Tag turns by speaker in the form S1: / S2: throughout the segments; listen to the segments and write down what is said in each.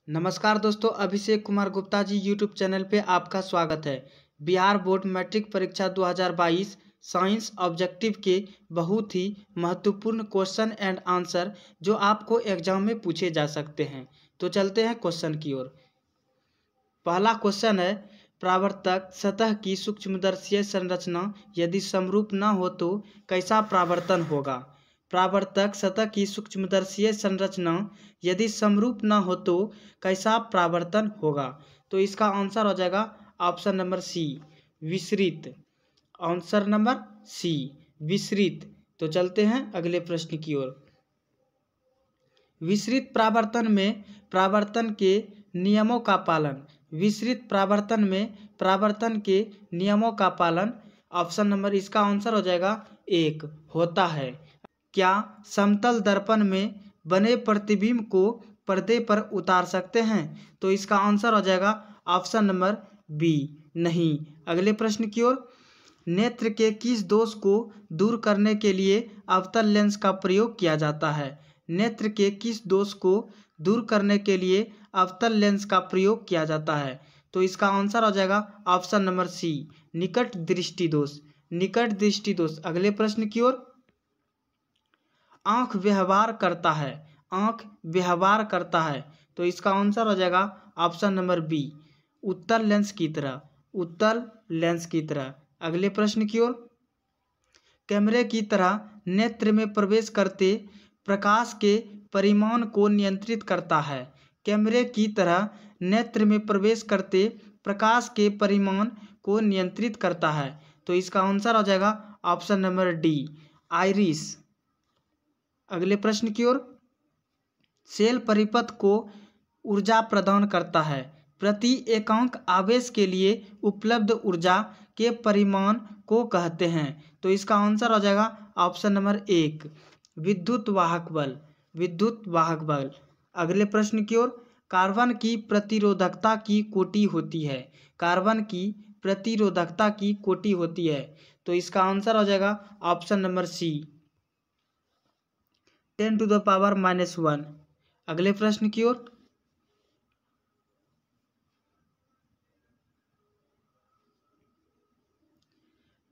S1: नमस्कार दोस्तों, Abhishek Kumar Gupta ji YouTube channel पे आपका स्वागत है। बिहार बोर्ड मैट्रिक परीक्षा 2022 साइंस ऑब्जेक्टिव के बहुत ही महत्वपूर्ण क्वेश्चन एंड आंसर जो आपको एग्जाम में पूछे जा सकते हैं। तो चलते हैं क्वेश्चन की ओर। पहला क्वेश्चन है, परावर्तक सतह की सूक्ष्मदर्शीय संरचना यदि समरूप न हो तो कैसा परावर्तन होगा। परावर्तक सतह की सूक्ष्मदर्शीय संरचना यदि समरूप न हो तो कैसा परावर्तन होगा। तो इसका आंसर हो जाएगा ऑप्शन नंबर सी, विसरित। आंसर नंबर सी, विसरित। तो चलते हैं अगले प्रश्न की ओर। विसरित परावर्तन में परावर्तन के नियमों का पालन। विसरित परावर्तन में परावर्तन के नियमों का पालन, ऑप्शन नंबर इसका आंसर हो जाएगा एक, होता है। क्या समतल दर्पण में बने प्रतिबिंब को पर्दे पर उतार सकते हैं। तो इसका आंसर हो जाएगा ऑप्शन नंबर बी, नहीं। अगले प्रश्न की ओर। नेत्र के किस दोष को दूर करने के लिए अवतल लेंस का प्रयोग किया जाता है। नेत्र के किस दोष को दूर करने के लिए अवतल लेंस का प्रयोग किया जाता है। तो इसका आंसर हो जाएगा ऑप्शन नंबर सी, निकट दृष्टि दोष। निकट दृष्टि दोष। अगले प्रश्न की ओर। आंख व्यवहार करता है। आंख व्यवहार करता है। तो इसका आंसर हो जाएगा ऑप्शन नंबर बी, उत्तल लेंस की तरह। उत्तल लेंस की तरह। अगले प्रश्न की ओर। कैमरे की तरह नेत्र में प्रवेश करते प्रकाश के परिमाण को नियंत्रित करता है। कैमरे की तरह नेत्र में प्रवेश करते प्रकाश के परिमाण को नियंत्रित करता है। तो इसका आंसर हो जाएगा ऑप्शन नंबर डी, आइरिस। अगले प्रश्न की ओर। सेल परिपथ को ऊर्जा प्रदान करता है। प्रति एकांक आवेश के लिए उपलब्ध ऊर्जा के परिमाण को कहते हैं। तो इसका आंसर हो जाएगा ऑप्शन नंबर एक, विद्युत वाहक बल। विद्युत वाहक बल। अगले प्रश्न की ओर। कार्बन की प्रतिरोधकता की कोटि होती है। कार्बन की प्रतिरोधकता की कोटि होती है। तो इसका आंसर हो जाएगा ऑप्शन नंबर सी, 10⁻⁻1। अगले प्रश्न की ओर।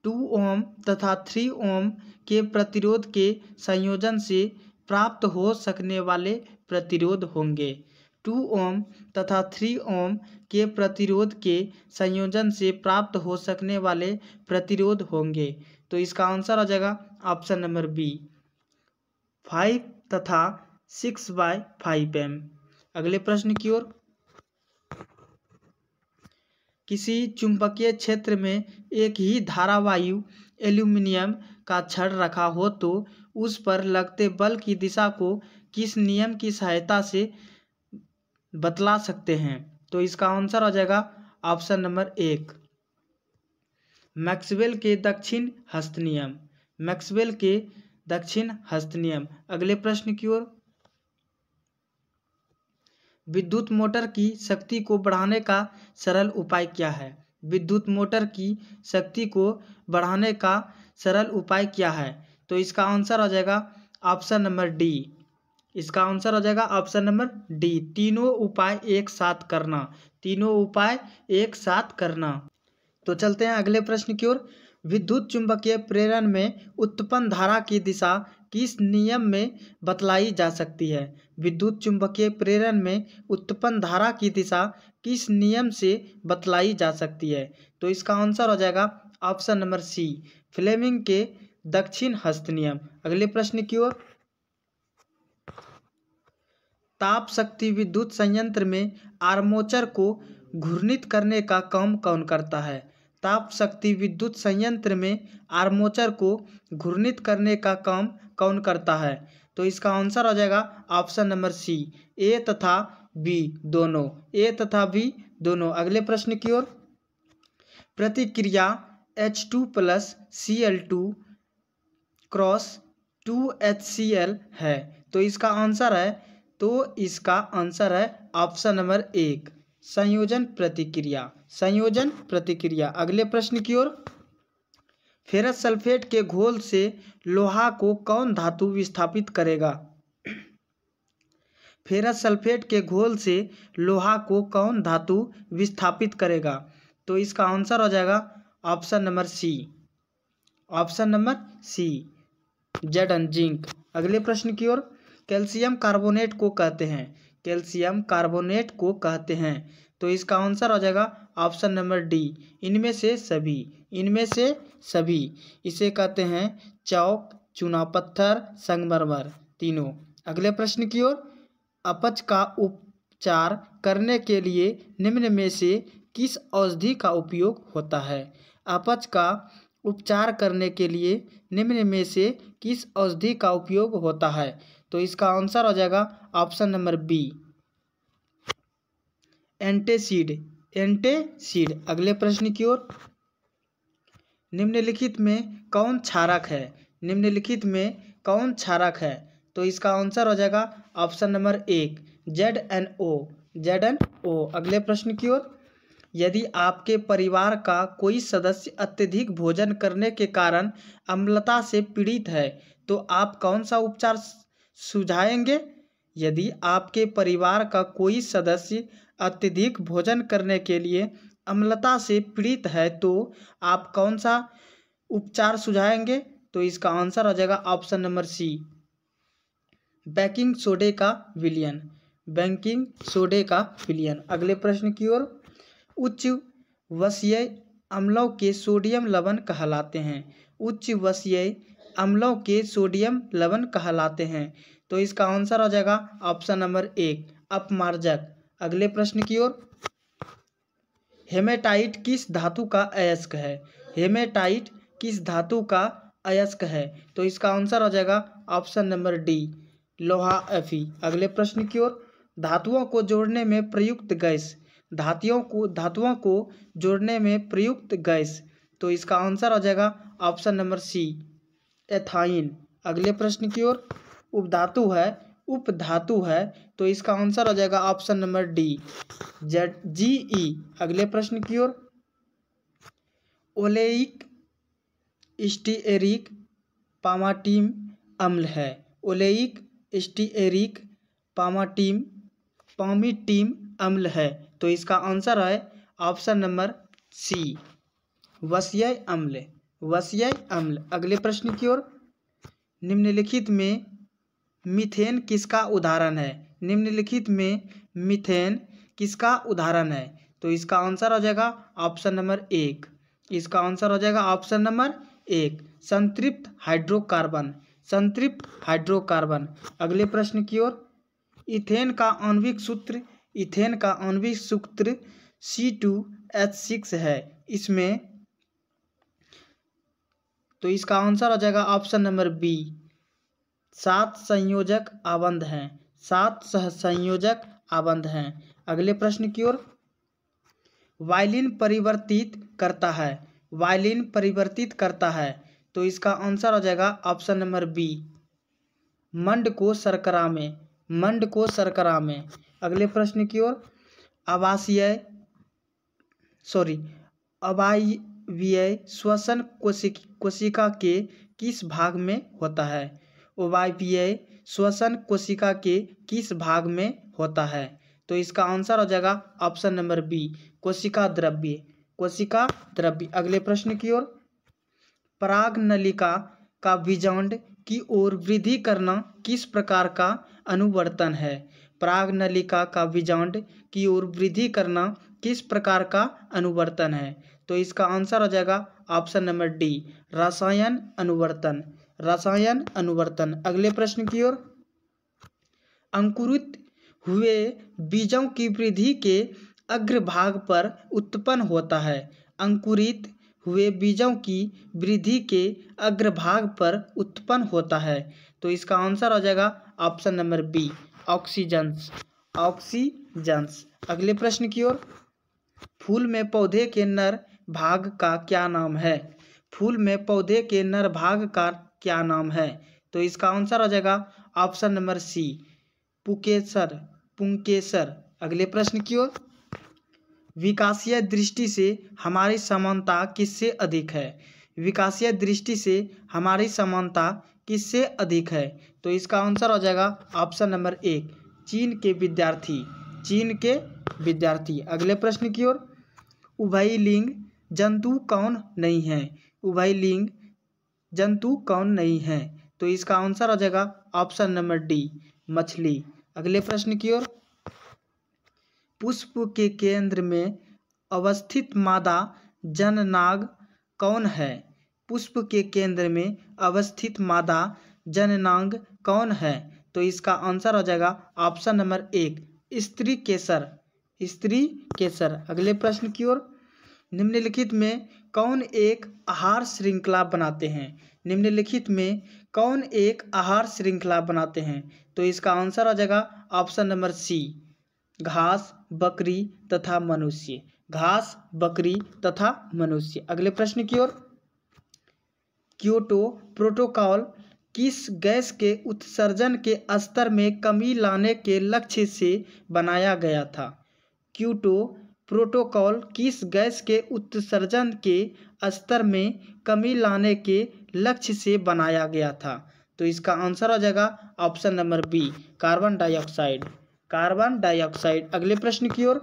S1: टू ओम तथा 3 ओम के प्रतिरोध के संयोजन से प्राप्त हो सकने वाले प्रतिरोध होंगे। 2 ओम तथा 3 ओम के प्रतिरोध के संयोजन से प्राप्त हो सकने वाले प्रतिरोध होंगे। तो इसका आंसर हो जाएगा ऑप्शन नंबर बी, 5 तथा 6/5 एम। अगले प्रश्न की ओर। किसी चुंबकीय क्षेत्र में एक ही धारावायु एल्यूमीनियम का छड़ रखा हो तो उस पर लगते बल की दिशा को किस नियम की सहायता से बतला सकते हैं। तो इसका आंसर हो जाएगा ऑप्शन नंबर एक, मैक्सवेल के दक्षिण हस्त नियम। मैक्सवेल के दक्षिण हस्त नियम। अगले प्रश्न की ओर। विद्युत मोटर की शक्ति को बढ़ाने का सरल उपाय क्या है। विद्युत मोटर की शक्ति को बढ़ाने का सरल उपाय क्या है। तो इसका आंसर हो जाएगा ऑप्शन नंबर डी। इसका आंसर हो जाएगा ऑप्शन नंबर डी, तीनों उपाय एक साथ करना। तीनों उपाय एक साथ करना। तो चलते हैं अगले प्रश्न की ओर। विद्युत चुंबकीय प्रेरण में उत्पन्न धारा की दिशा किस नियम में बतलाई जा सकती है। विद्युत चुंबकीय प्रेरण में उत्पन्न धारा की दिशा किस नियम से बतलाई जा सकती है। तो इसका आंसर हो जाएगा ऑप्शन नंबर सी, फ्लेमिंग के दक्षिण हस्त नियम। अगले प्रश्न की ओर। ताप शक्ति विद्युत संयंत्र में आर्मेचर को घूर्णित करने का काम कौन करता है। ताप शक्ति विद्युत संयंत्र में आर्मेचर को घूर्णित करने का काम कौन करता है। तो इसका आंसर हो जाएगा ऑप्शन नंबर सी, ए तथा बी दोनों। ए तथा बी दोनों। अगले प्रश्न की ओर। प्रतिक्रिया H2+Cl2 क्रॉस 2HCl है। तो इसका आंसर है ऑप्शन नंबर एक, संयोजन प्रतिक्रिया। संयोजन प्रतिक्रिया। अगले प्रश्न की ओर। फेरस सल्फेट के घोल से लोहा को कौन धातु विस्थापित करेगा। फेरस सल्फेट के घोल से लोहा को कौन धातु विस्थापित करेगा? तो इसका आंसर हो जाएगा option number C. Option number C, जडन, जिंक। अगले प्रश्न की ओर, कैल्शियम कार्बोनेट को कहते हैं, कैल्शियम कार्बोनेट को कहते हैं। तो इसका आंसर हो जाएगा ऑप्शन नंबर डी, इनमें से सभी। इनमें से सभी इसे कहते हैं चौक, चूना पत्थर, संगमरमर, तीनों। अगले प्रश्न की ओर, अपच का उपचार करने के लिए निम्न में से किस औषधि का उपयोग होता है? अपच का उपचार करने के लिए निम्न में से किस औषधि का उपयोग होता है? तो इसका आंसर हो जाएगा option number B, antacid, antacid. अगले प्रश्न की ओर, निम्नलिखित में कौन क्षारक है? निम्नलिखित में कौन क्षारक है? तो इसका आंसर हो जाएगा ऑप्शन नंबर एक, ZnO, ZnO। अगले प्रश्न की ओर, यदि आपके परिवार का कोई सदस्य अत्यधिक भोजन करने के कारण अम्लता से पीड़ित है तो आप कौन सा उपचार सुझाएंगे? यदि आपके परिवार का कोई सदस्य अत्यधिक भोजन करने के लिए अम्लता से पीड़ित है तो आप कौन सा उपचार सुझाएंगे? तो इसका आंसर हो जाएगा ऑप्शन नंबर सी, बेकिंग सोडे का विलयन, बेकिंग सोडे का विलयन। अगले प्रश्न की ओर, उच्च वसीय अम्लों के सोडियम लवण कहलाते हैं, उच्च वसीय अम्लों के सोडियम लवण कहलाते हैं। तो इसका आंसर हो जाएगा ऑप्शन नंबर एक, अपमार्जक। अगले प्रश्न की ओर, हेमेटाइट किस धातु का अयस्क है? हेमेटाइट किस धातु का अयस्क है? तो इसका आंसर हो जाएगा ऑप्शन नंबर डी, लोहा, Fe। अगले प्रश्न की ओर, धातुओं को जोड़ने में प्रयुक्त गैस, धातुओं को जोड़ने में प्रयुक्त गैस। तो इसका आंसर हो जाएगा ऑप्शन नंबर सी, एथाइन। अगले प्रश्न की ओर, उपधातु है, उपधातु है, तो इसका आंसर हो जाएगा ऑप्शन नंबर डी, Ge। अगले प्रश्न की ओर, ओलेइक स्टीएरिक पामाटीम अम्ल है, ओलेइक स्टीएरिक पामीटीम अम्ल है। तो इसका आंसर है ऑप्शन नंबर सी, वसीय अम्ल, वसीय अम्ल। अगले प्रश्न की ओर, निम्नलिखित में मीथेन किसका उदाहरण है? निम्नलिखित में मीथेन किसका उदाहरण है? तो इसका आंसर हो जाएगा ऑप्शन नंबर एक, इसका आंसर हो जाएगा ऑप्शन नंबर एक, संतृप्त हाइड्रोकार्बन, संतृप्त हाइड्रोकार्बन। अगले प्रश्न की ओर, इथेन का आणविक सूत्र, इथेन का आणविक सूत्र C2H6 है, इसमें। तो इसका आंसर हो जाएगा ऑप्शन नंबर बी, 7 संयोजक आबंध हैं, 7 सहसंयोजक आबंध हैं। अगले प्रश्न की ओर, वायलिन परिवर्तित करता है, वायलिन परिवर्तित करता है। तो इसका आंसर हो जाएगा ऑप्शन नंबर बी, मंड को शर्करा में, मंड को शर्करा में। अगले प्रश्न की ओर, अवायवीय श्वसन कोशिका के किस भाग में होता है? अवायवीय श्वसन कोशिका के किस भाग में होता है? तो इसका आंसर हो जाएगा ऑप्शन नंबर बी, कोशिका द्रव्य, कोशिका द्रव्य। अगले प्रश्न की ओर, पराग नलिका का विजांड की ओर वृद्धि करना किस प्रकार का अनुवर्तन है? पराग नलिका का विजांड की ओर वृद्धि करना किस प्रकार का अनुवर्तन है? तो इसका आंसर हो जाएगा ऑप्शन नंबर डी, रसायन अनुवर्तन, रसायन अनुवर्तन। अगले प्रश्न की ओर, अंकुरित हुए बीजों की वृद्धि के अग्रभाग पर उत्पन्न होता है, अंकुरित हुए बीजों की वृद्धि के अग्रभाग पर उत्पन्न होता है। तो इसका आंसर हो जाएगा option number B, oxygens, oxygens. अगले प्रश्न की ओर, फूल में पौधे के नर भाग का क्या नाम है? फूल में पौधे के नर भाग का क्या नाम है? तो इसका आंसर हो जाएगा ऑप्शन नंबर सी, पुंकेसर, पुंकेसर। अगले प्रश्न की ओर, विकासीय दृष्टि से हमारी समानता किससे अधिक है? विकासीय दृष्टि से हमारी समानता किससे अधिक है? तो इसका आंसर हो जाएगा ऑप्शन नंबर एक, चीन के विद्यार्थी, चीन के विद्यार्थी। अगले प्रश्न की ओर, उभयलिंग जंतु कौन नहीं है? उभयलिंग जंतु कौन नहीं है? तो इसका आंसर हो जाएगा ऑप्शन नंबर डी, मछली। अगले प्रश्न की ओर, पुष्प के केंद्र में अवस्थित मादा जननांग कौन है? पुष्प के केंद्र में अवस्थित मादा जननांग कौन है? तो इसका आंसर हो जाएगा ऑप्शन नंबर एक, स्त्री केसर, स्त्री केसर। अगले प्रश्न की ओर, निम्नलिखित में कौन एक आहार श्रृंखला बनाते हैं? निम्नलिखित में कौन एक आहार श्रृंखला बनाते हैं? तो इसका आंसर हो जाएगा ऑप्शन नंबर सी, घास, बकरी तथा मनुष्य, घास, बकरी तथा मनुष्य। अगले प्रश्न की ओर, क्योटो प्रोटोकॉल किस गैस के उत्सर्जन के स्तर में कमी लाने के लक्ष्य से बनाया गया था? क्योटो प्रोटोकॉल किस गैस के उत्सर्जन के स्तर में कमी लाने के लक्ष्य से बनाया गया था? तो इसका आंसर हो जाएगा option number B, carbon dioxide, carbon dioxide. अगले प्रश्न की ओर,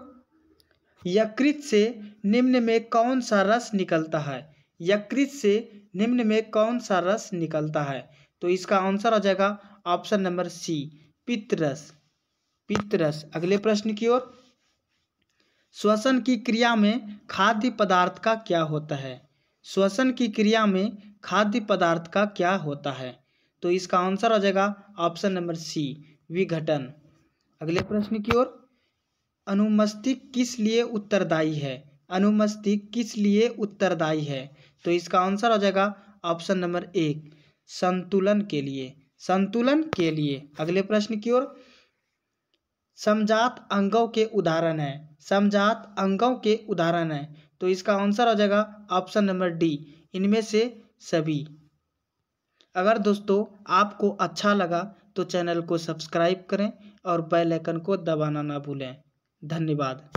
S1: यकृत से निम्न में कौन सा रस निकलता है? यकृत से निम्न में कौन सा रस निकलता है? तो इसका आंसर हो जाएगा ऑप्शन नंबर सी, पित्तरस, पित्तरस। अगले प्रश्न की ओर, श्वसन की क्रिया में खाद्य पदार्थ का क्या होता है? श्वसन की क्रिया में खाद्य पदार्थ का क्या होता है? तो इसका आंसर हो जाएगा ऑप्शन नंबर सी, विघटन। अगले प्रश्न की ओर, अनुमस्तिष्क किस लिए उत्तरदायी है? अनुमस्तिष्क किस लिए उत्तरदायी है? तो इसका आंसर हो जाएगा ऑप्शन नंबर एक, संतुलन के लिए, संतुलन के लिए। अगले प्रश्न की ओर, समजात अंगों के उदाहरण है, समजात अंगों के उदाहरण है। तो इसका आंसर हो जाएगा ऑप्शन नंबर डी, इनमें से सभी। अगर दोस्तों आपको अच्छा लगा तो चैनल को सब्सक्राइब करें और बेल आइकन को दबाना ना भूलें। धन्यवाद।